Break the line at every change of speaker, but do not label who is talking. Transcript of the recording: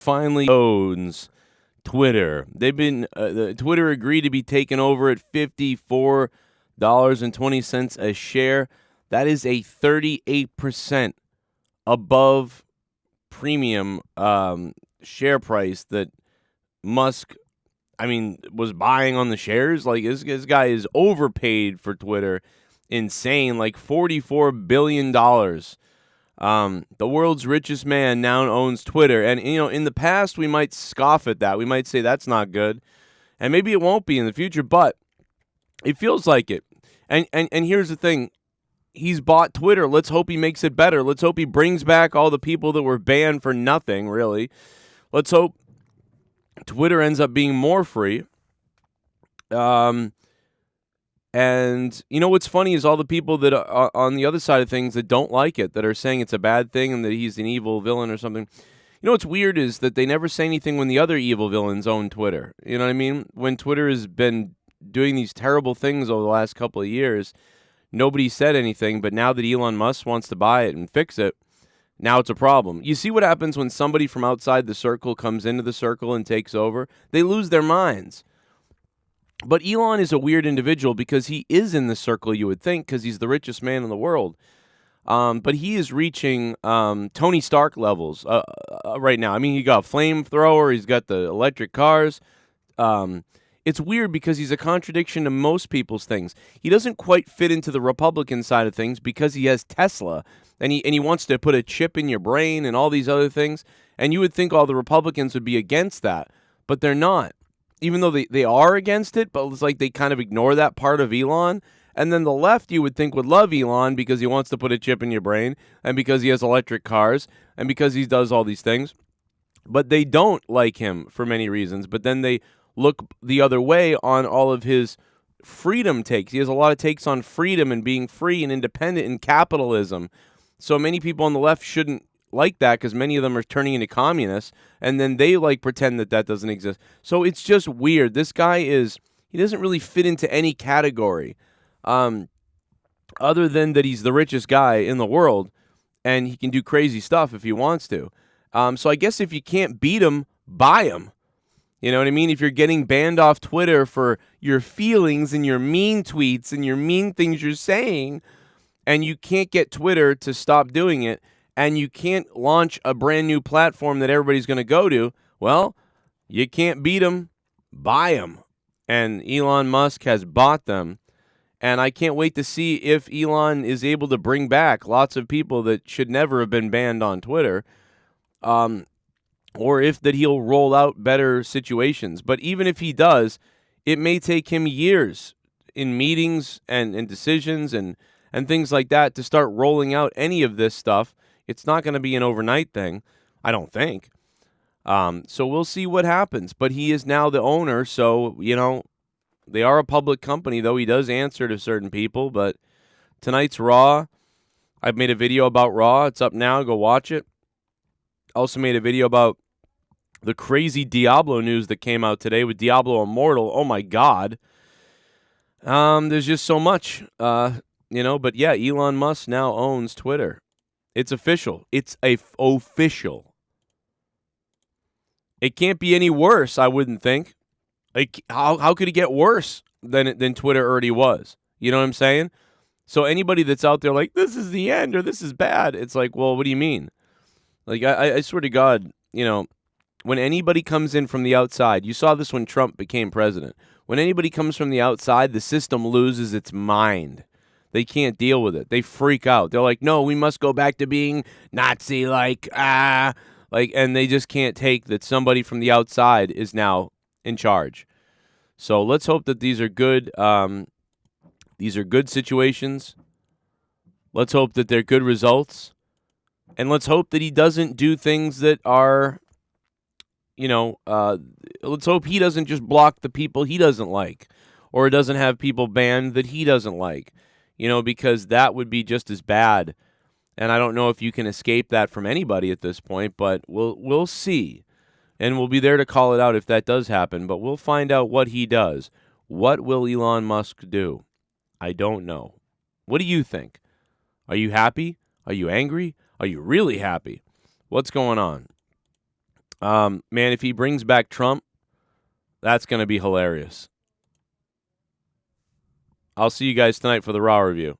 finally owns Twitter. They've been Twitter agreed to be taken over at $54.20 a share. That is a 38% above premium share price that Musk, was buying on the shares. Like this guy is overpaid for Twitter, insane, like $44 billion. The world's richest man now owns Twitter. And, in the past, we might scoff at that. We might say that's not good. And maybe it won't be in the future, but it feels like it. And here's the thing. He's bought Twitter. Let's hope he makes it better. Let's hope he brings back all the people that were banned for nothing, really. Let's hope Twitter ends up being more free. And what's funny is all the people that are on the other side of things that don't like it, that are saying it's a bad thing and that he's an evil villain or something. What's weird is that they never say anything when the other evil villains own Twitter. You know what I mean? When Twitter has been doing these terrible things over the last couple of years, nobody said anything. But now that Elon Musk wants to buy it and fix it, now it's a problem. You see what happens when somebody from outside the circle comes into the circle and takes over? They lose their minds. But Elon is a weird individual because he is in the circle, you would think, because he's the richest man in the world. But he is reaching Tony Stark levels right now. He got a flamethrower. He's got the electric cars. It's weird because he's a contradiction to most people's things. He doesn't quite fit into the Republican side of things because he has Tesla, and he wants to put a chip in your brain and all these other things. And you would think all the Republicans would be against that, but they're not. Even though they are against it, but it's like they kind of ignore that part of Elon. And then the left, you would think, would love Elon because he wants to put a chip in your brain and because he has electric cars and because he does all these things. But they don't like him for many reasons. But then they look the other way on all of his freedom takes. He has a lot of takes on freedom and being free and independent and capitalism. So many people on the left shouldn't like that because many of them are turning into communists, and then they pretend that doesn't exist. So it's just weird. This guy he doesn't really fit into any category other than that he's the richest guy in the world and he can do crazy stuff if he wants to. So I guess if you can't beat him, buy him. You know what I mean? If you're getting banned off Twitter for your feelings and your mean tweets and your mean things you're saying, and you can't get Twitter to stop doing it, and you can't launch a brand new platform that everybody's going to go to, well, you can't beat them, buy them. And Elon Musk has bought them. And I can't wait to see if Elon is able to bring back lots of people that should never have been banned on Twitter, or if that he'll roll out better situations. But even if he does, it may take him years in meetings and decisions and things like that to start rolling out any of this stuff. It's not going to be an overnight thing, I don't think. So we'll see what happens. But he is now the owner, so, they are a public company, though he does answer to certain people. But tonight's Raw. I've made a video about Raw. It's up now. Go watch it. Also made a video about the crazy Diablo news that came out today with Diablo Immortal. Oh, my God. There's just so much, But yeah, Elon Musk now owns Twitter. It's official. It's official. It can't be any worse, I wouldn't think. Like, how could it get worse than Twitter already was? You know what I'm saying? So anybody that's out there like, this is the end or this is bad, it's like, well, what do you mean? Like, I swear to God, when anybody comes in from the outside, you saw this when Trump became president. When anybody comes from the outside, the system loses its mind. They can't deal with it. They freak out. They're like, no, we must go back to being Nazi-like, and they just can't take that somebody from the outside is now in charge. So let's hope that these are good. These are good situations. Let's hope that they're good results. And let's hope that he doesn't do things that are, let's hope he doesn't just block the people he doesn't like or doesn't have people banned that he doesn't like. Because that would be just as bad. And I don't know if you can escape that from anybody at this point, but we'll see. And we'll be there to call it out if that does happen, but we'll find out what he does. What will Elon Musk do? I don't know. What do you think? Are you happy? Are you angry? Are you really happy? What's going on? Man, if he brings back Trump, that's going to be hilarious. I'll see you guys tonight for the Raw review.